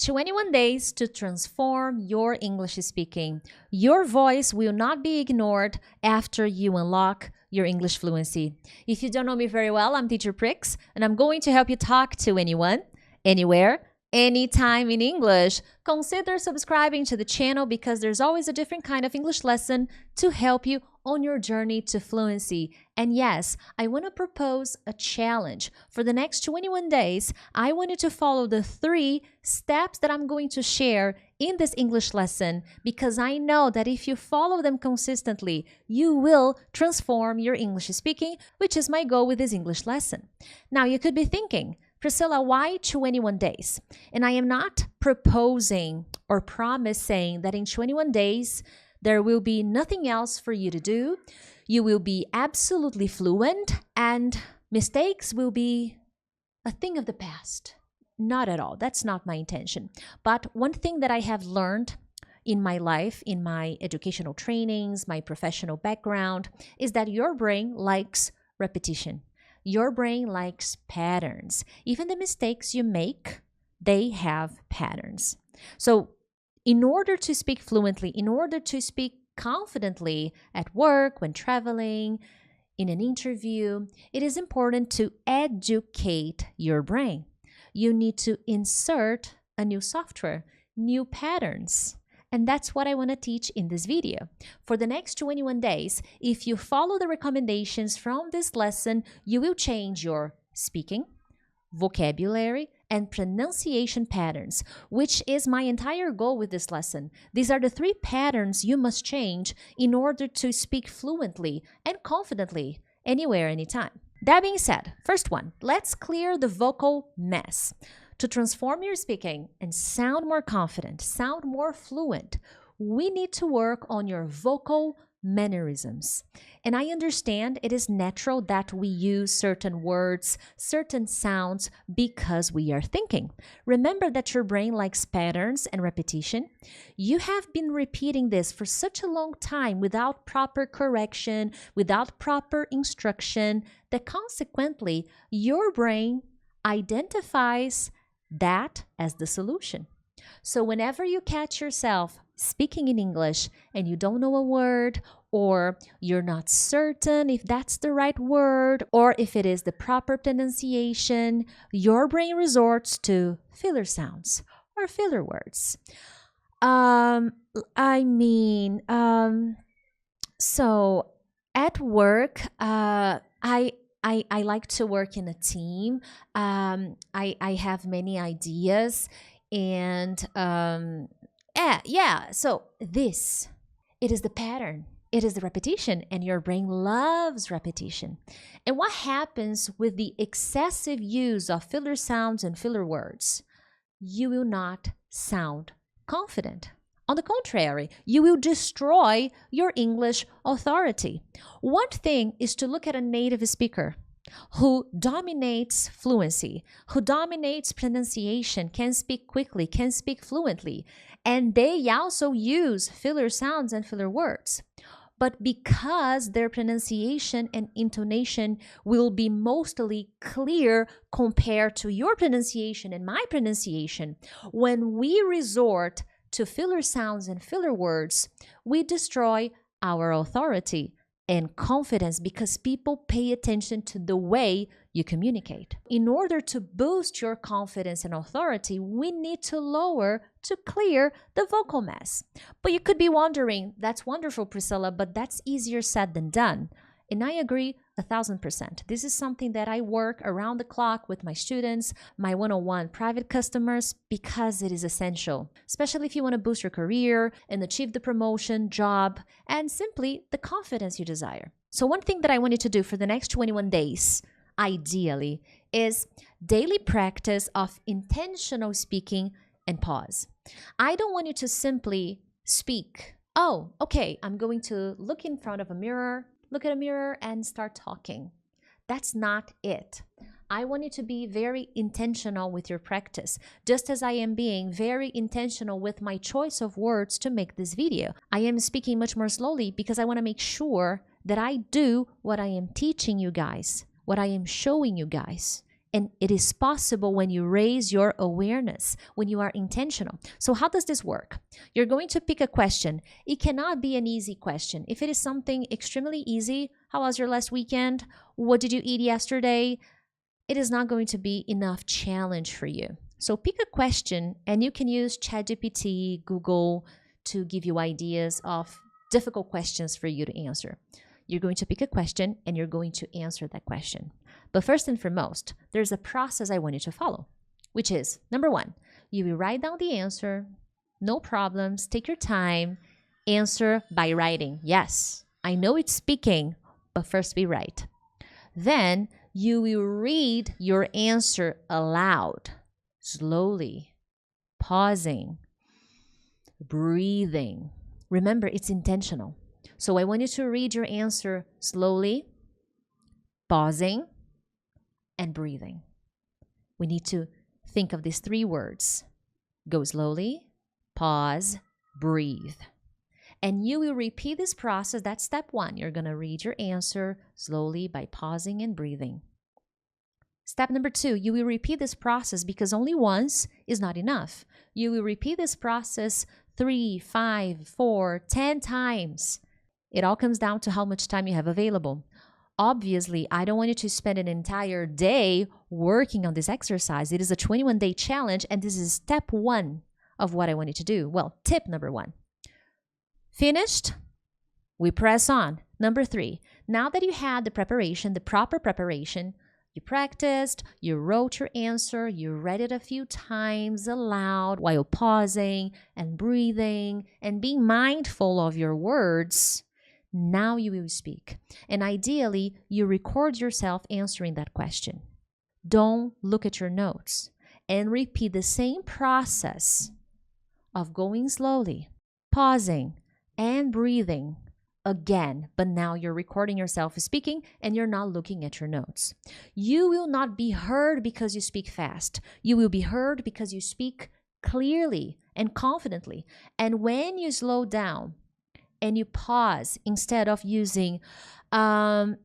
21 days to transform your English speaking. Your voice will not be ignored after you unlock your English fluency. If you don't know me very well, I'm Teacher Prix, and I'm going to help you talk to anyone, anywhere, anytime in English. Consider subscribing to the channel because there's always a different kind of English lesson to help you on your journey to fluency. And yes, I want to propose a challenge. For the next 21 days, I want you to follow the 3 steps that I'm going to share in this English lesson because I know that if you follow them consistently, you will transform your English speaking, which is my goal with this English lesson. Now, you could be thinking, Priscilla, why 21 days? And I am not proposing or promising that in 21 days, there will be nothing else for you to do. You will be absolutely fluent and mistakes will be a thing of the past. Not at all. That's not my intention. But one thing that I have learned in my life, in my educational trainings, my professional background, is that your brain likes repetition. Your brain likes patterns. Even the mistakes you make, they have patterns. So in order to speak fluently, in order to speak confidently at work, when traveling, in an interview, it is important to educate your brain. You need to insert a new software, new patterns. And that's what I want to teach in this video. For the next 21 days, if you follow the recommendations from this lesson, you will change your speaking, vocabulary, and pronunciation patterns, which is my entire goal with this lesson. These are the 3 patterns you must change in order to speak fluently and confidently anywhere, anytime. That being said, first one, let's clear the vocal mess. To transform your speaking and sound more confident, sound more fluent, we need to work on your vocal mannerisms. And I understand it is natural that we use certain words, certain sounds because we are thinking. Remember that your brain likes patterns and repetition. You have been repeating this for such a long time without proper correction, without proper instruction, that consequently your brain identifies that as the solution. So whenever you catch yourself speaking in English and you don't know a word, or you're not certain if that's the right word, or if it is the proper pronunciation, your brain resorts to filler sounds or filler words. So at work, I like to work in a team. I have many ideas and so it is the pattern. It is the repetition, and your brain loves repetition. And what happens with the excessive use of filler sounds and filler words? You will not sound confident. On the contrary, you will destroy your English authority. One thing is to look at a native speaker who dominates fluency, who dominates pronunciation, can speak quickly, can speak fluently, and they also use filler sounds and filler words. But because their pronunciation and intonation will be mostly clear compared to your pronunciation and my pronunciation, when we resort to filler sounds and filler words, we destroy our authority and confidence because people pay attention to the way you communicate. In order to boost your confidence and authority, we need to lower to clear the vocal mess. But you could be wondering, that's wonderful, Priscilla, but that's easier said than done. And I agree 1,000%. This is something that I work around the clock with my students, my one-on-one private customers, because it is essential, especially if you want to boost your career and achieve the promotion, job, and simply the confidence you desire. So one thing that I want you to do for the next 21 days, ideally, is daily practice of intentional speaking and pause. I don't want you to simply speak. Oh, okay, I'm going to look in front of a mirror, look at a mirror and start talking. That's not it. I want you to be very intentional with your practice, just as I am being very intentional with my choice of words to make this video. I am speaking much more slowly because I want to make sure that I do what I am teaching you guys, what I am showing you guys. And it is possible when you raise your awareness, when you are intentional. So how does this work? You're going to pick a question. It cannot be an easy question. If it is something extremely easy, how was your last weekend? What did you eat yesterday? It is not going to be enough challenge for you. So pick a question, and you can use ChatGPT, Google to give you ideas of difficult questions for you to answer. You're going to pick a question and you're going to answer that question. But first and foremost, there's a process I want you to follow, which is number 1, you will write down the answer, no problems, take your time, answer by writing. Yes, I know it's speaking, but first we write. Then you will read your answer aloud, slowly, pausing, breathing. Remember, it's intentional. So I want you to read your answer slowly, pausing, and breathing. We need to think of these 3 words. Go slowly, pause, breathe. And you will repeat this process. That's step 1. You're going to read your answer slowly by pausing and breathing. Step number 2, you will repeat this process because only once is not enough. You will repeat this process 3, 5, 4, 10 times. It all comes down to how much time you have available. Obviously, I don't want you to spend an entire day working on this exercise. It is a 21-day challenge, and this is step 1 of what I want you to do. Well, tip number 1. Finished? We press on. Number 3, now that you had the preparation, the proper preparation, you practiced, you wrote your answer, you read it a few times aloud while pausing and breathing and being mindful of your words. Now you will speak. And ideally, you record yourself answering that question. Don't look at your notes and repeat the same process of going slowly, pausing, and breathing again, but now you're recording yourself speaking and you're not looking at your notes. You will not be heard because you speak fast. You will be heard because you speak clearly and confidently. And when you slow down and you pause instead of using that's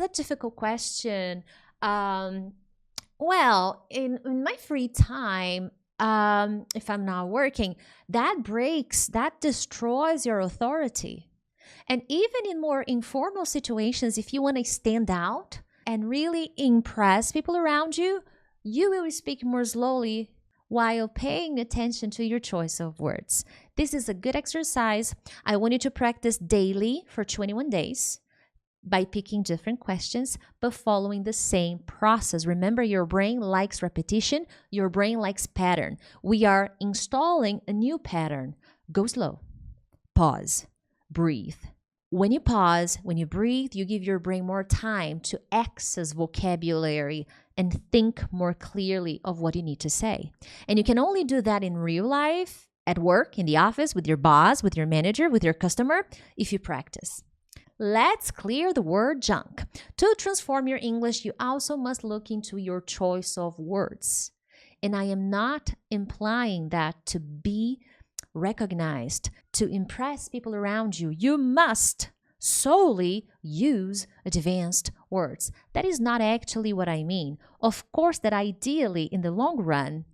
a difficult question. Well, in my free time, if I'm not working, that destroys your authority. And even in more informal situations, if you want to stand out and really impress people around you, you will speak more slowly while paying attention to your choice of words. This is a good exercise. I want you to practice daily for 21 days. By picking different questions, but following the same process. Remember, your brain likes repetition. Your brain likes pattern. We are installing a new pattern. Go slow. Pause. Breathe. When you pause, when you breathe, you give your brain more time to access vocabulary and think more clearly of what you need to say. And you can only do that in real life, at work, in the office, with your boss, with your manager, with your customer, if you practice. Let's clear the word junk. To transform your English, you also must look into your choice of words. And I am not implying that to be recognized, to impress people around you, you must solely use advanced words. That is not actually what I mean. Of course, that ideally, in the long run,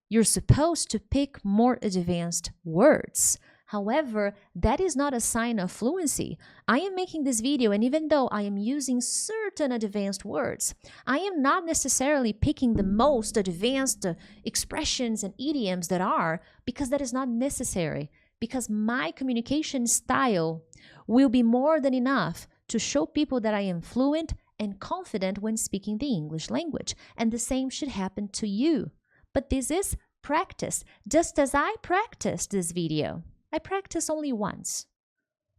you're supposed to pick more advanced words. However, that is not a sign of fluency. I am making this video, and even though I am using certain advanced words, I am not necessarily picking the most advanced expressions and idioms that are, because that is not necessary. Because my communication style will be more than enough to show people that I am fluent and confident when speaking the English language. And the same should happen to you. But this is practice, just as I practiced this video. I practiced only once,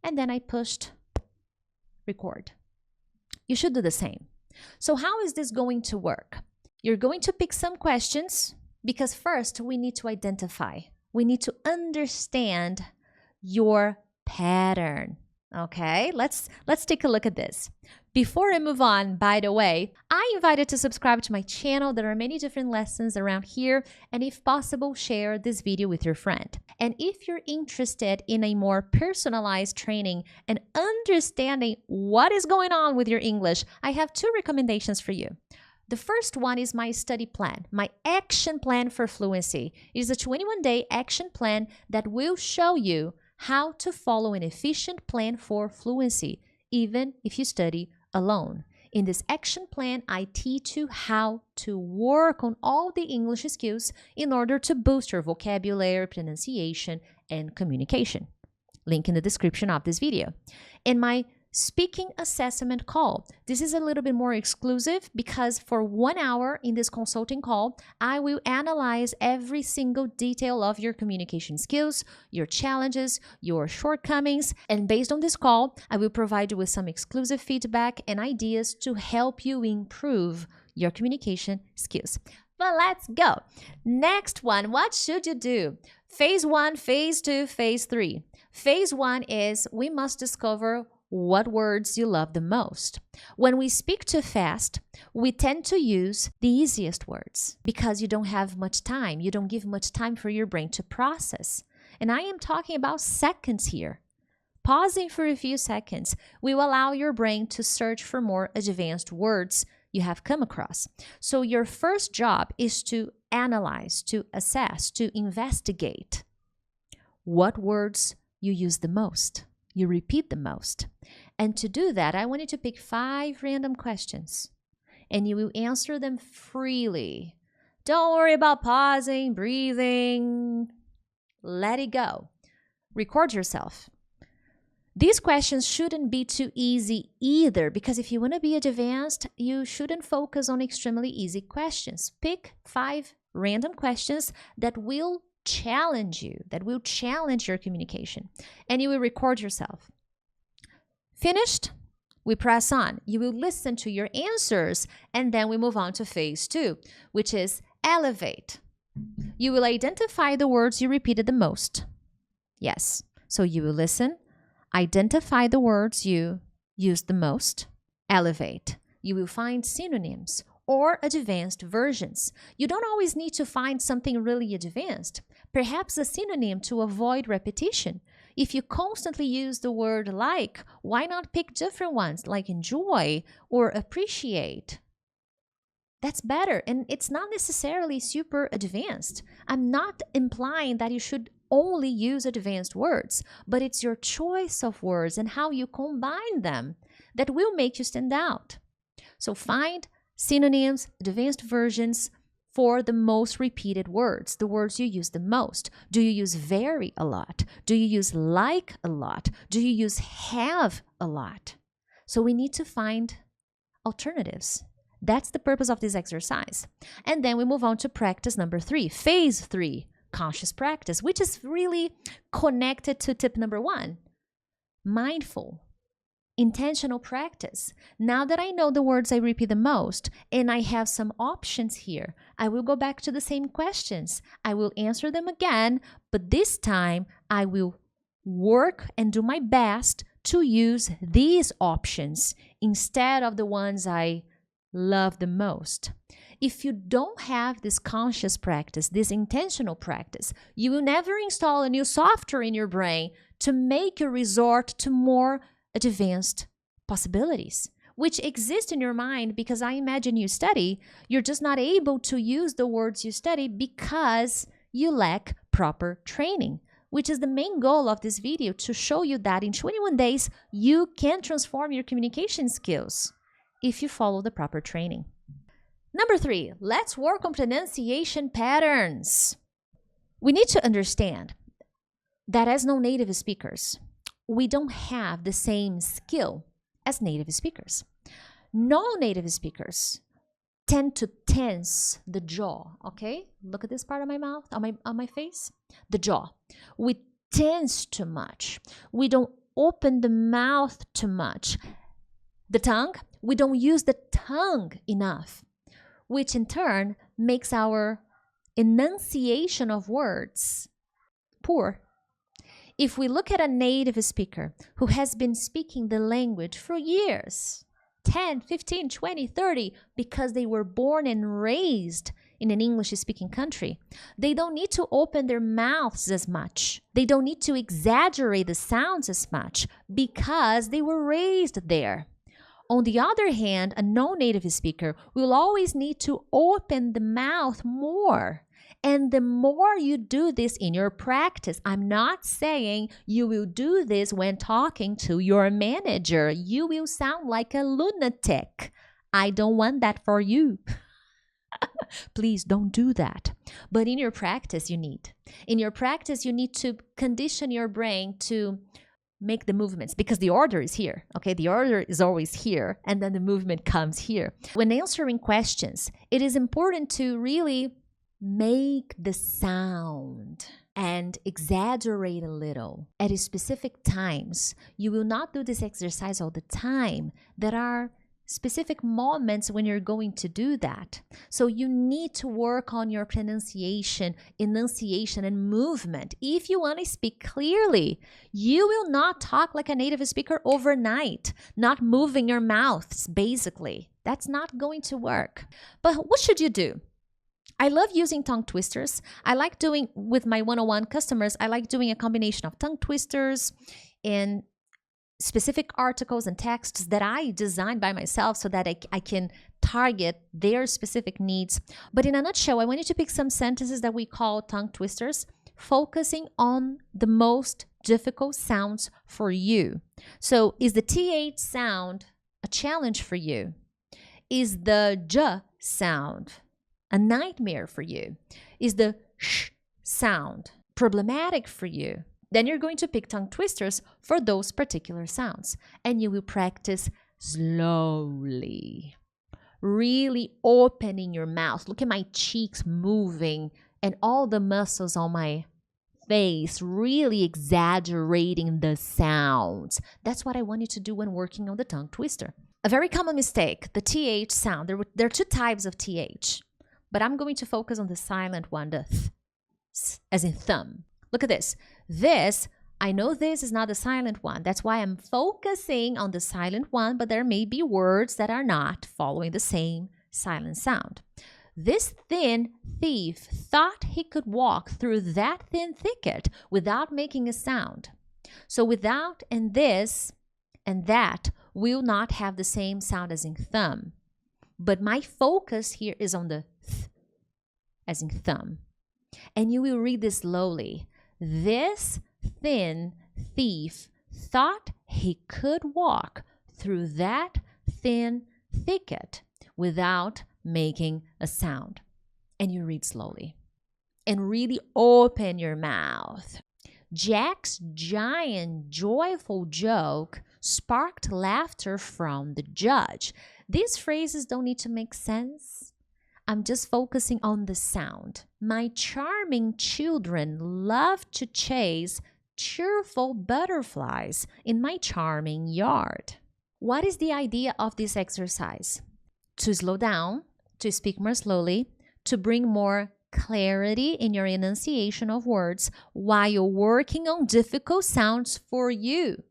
and then I pushed record. You should do the same. So how is this going to work? You're going to pick some questions, because first we need to identify. We need to understand your pattern. Okay, let's take a look at this. Before I move on, by the way, I invite you to subscribe to my channel. There are many different lessons around here, and if possible, share this video with your friend. And if you're interested in a more personalized training and understanding what is going on with your English, I have 2 recommendations for you. The first one is my study plan, my action plan for fluency. It is a 21-day action plan that will show you how to follow an efficient plan for fluency, even if you study alone. In this action plan, I teach you how to work on all the English skills in order to boost your vocabulary, pronunciation, and communication. Link in the description of this video. In my speaking assessment call, this is a little bit more exclusive because for 1 hour in this consulting call, I will analyze every single detail of your communication skills, your challenges, your shortcomings, and based on this call, I will provide you with some exclusive feedback and ideas to help you improve your communication skills. But let's go. Next one, what should you do? Phase 1, Phase 2, Phase 3. Phase 1 is we must discover what words you love the most. When we speak too fast, we tend to use the easiest words because you don't have much time. You don't give much time for your brain to process. And I am talking about seconds here. Pausing for a few seconds will allow your brain to search for more advanced words you have come across. So your first job is to analyze, to assess, to investigate what words you use the most, you repeat the most. And to do that, I want you to pick 5 random questions and you will answer them freely. Don't worry about pausing, breathing. Let it go. Record yourself. These questions shouldn't be too easy either, because if you want to be advanced, you shouldn't focus on extremely easy questions. Pick 5 random questions that will challenge you, that will challenge your communication, and you will record yourself. Finished? We press on. You will listen to your answers, and then we move on to phase 2, which is elevate. You will identify the words you repeated the most. Yes. So you will listen, identify the words you use the most, elevate. You will find synonyms or advanced versions. You don't always need to find something really advanced. Perhaps a synonym to avoid repetition. If you constantly use the word like, why not pick different ones like enjoy or appreciate? That's better, and it's not necessarily super advanced. I'm not implying that you should only use advanced words, but it's your choice of words and how you combine them that will make you stand out. So find synonyms, advanced versions for the most repeated words, the words you use the most. Do you use very a lot? Do you use like a lot? Do you use have a lot? So we need to find alternatives. That's the purpose of this exercise. And then we move on to practice number 3, phase 3, conscious practice, which is really connected to tip number 1, mindful. Intentional practice. Now that I know the words I repeat the most and I have some options here, I will go back to the same questions. I will answer them again, but this time I will work and do my best to use these options instead of the ones I love the most. If you don't have this conscious practice, this intentional practice, you will never install a new software in your brain to make you resort to more advanced possibilities, which exist in your mind because I imagine you study. You're just not able to use the words you study because you lack proper training, which is the main goal of this video, to show you that in 21 days, you can transform your communication skills if you follow the proper training. Number 3, let's work on pronunciation patterns. We need to understand that as non-native speakers, we don't have the same skill as native speakers. Non-native speakers tend to tense the jaw, okay? Look at this part of my mouth, on my face, the jaw. We tense too much. We don't open the mouth too much. The tongue, we don't use the tongue enough, which in turn makes our enunciation of words poor. If we look at a native speaker who has been speaking the language for years, 10, 15, 20, 30, because they were born and raised in an English-speaking country. They don't need to open their mouths as much. They don't need to exaggerate the sounds as much because they were raised there. On the other hand, a non-native speaker will always need to open the mouth more. And the more you do this in your practice, I'm not saying you will do this when talking to your manager. You will sound like a lunatic. I don't want that for you. Please don't do that. But in your practice, you need. In your practice, you need to condition your brain to make the movements because the order is here. Okay, the order is always here and then the movement comes here. When answering questions, it is important to really make the sound and exaggerate a little at specific times. You will not do this exercise all the time. There are specific moments when you're going to do that. So you need to work on your pronunciation, enunciation, and movement. If you want to speak clearly, you will not talk like a native speaker overnight, not moving your mouths, basically. That's not going to work. But what should you do? I love using tongue twisters. I like doing, with my one-on-one customers, I like doing a combination of tongue twisters and specific articles and texts that I design by myself so that I can target their specific needs. But in a nutshell, I want you to pick some sentences that we call tongue twisters, focusing on the most difficult sounds for you. So is the TH sound a challenge for you? Is the J sound a nightmare for you? Is the sh sound problematic for you? Then you're going to pick tongue twisters for those particular sounds. And you will practice slowly, really opening your mouth. Look at my cheeks moving and all the muscles on my face, really exaggerating the sounds. That's what I want you to do when working on the tongue twister. A very common mistake, the TH sound. There are two types of TH, but I'm going to focus on the silent one, the th, as in thumb. Look at this. This, I know this is not the silent one. That's why I'm focusing on the silent one, but there may be words that are not following the same silent sound. This thin thief thought he could walk through that thin thicket without making a sound. So without and this and that will not have the same sound as in thumb. But my focus here is on the th, as in thumb. And you will read this slowly. This thin thief thought he could walk through that thin thicket without making a sound. And you read slowly. And really open your mouth. Jack's giant, joyful joke sparked laughter from the judge. These phrases don't need to make sense. I'm just focusing on the sound. My charming children love to chase cheerful butterflies in my charming yard. What is the idea of this exercise? To slow down, to speak more slowly, to bring more clarity in your enunciation of words while working on difficult sounds for you.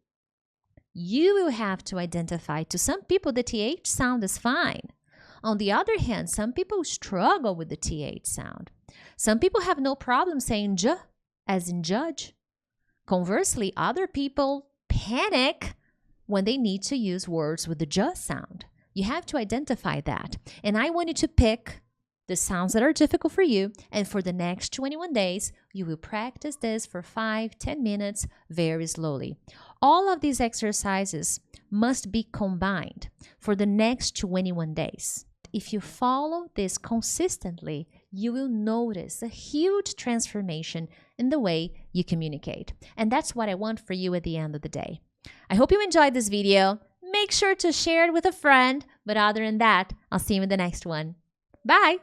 You will have to identify. To some people, the TH sound is fine. On the other hand, some people struggle with the TH sound. Some people have no problem saying j, as in judge. Conversely, other people panic when they need to use words with the j sound. You have to identify that. And I want you to pick the sounds that are difficult for you. And for the next 21 days, you will practice this for 5-10 minutes very slowly. All of these exercises must be combined for the next 21 days. If you follow this consistently, you will notice a huge transformation in the way you communicate. And that's what I want for you at the end of the day. I hope you enjoyed this video. Make sure to share it with a friend. But other than that, I'll see you in the next one. Bye!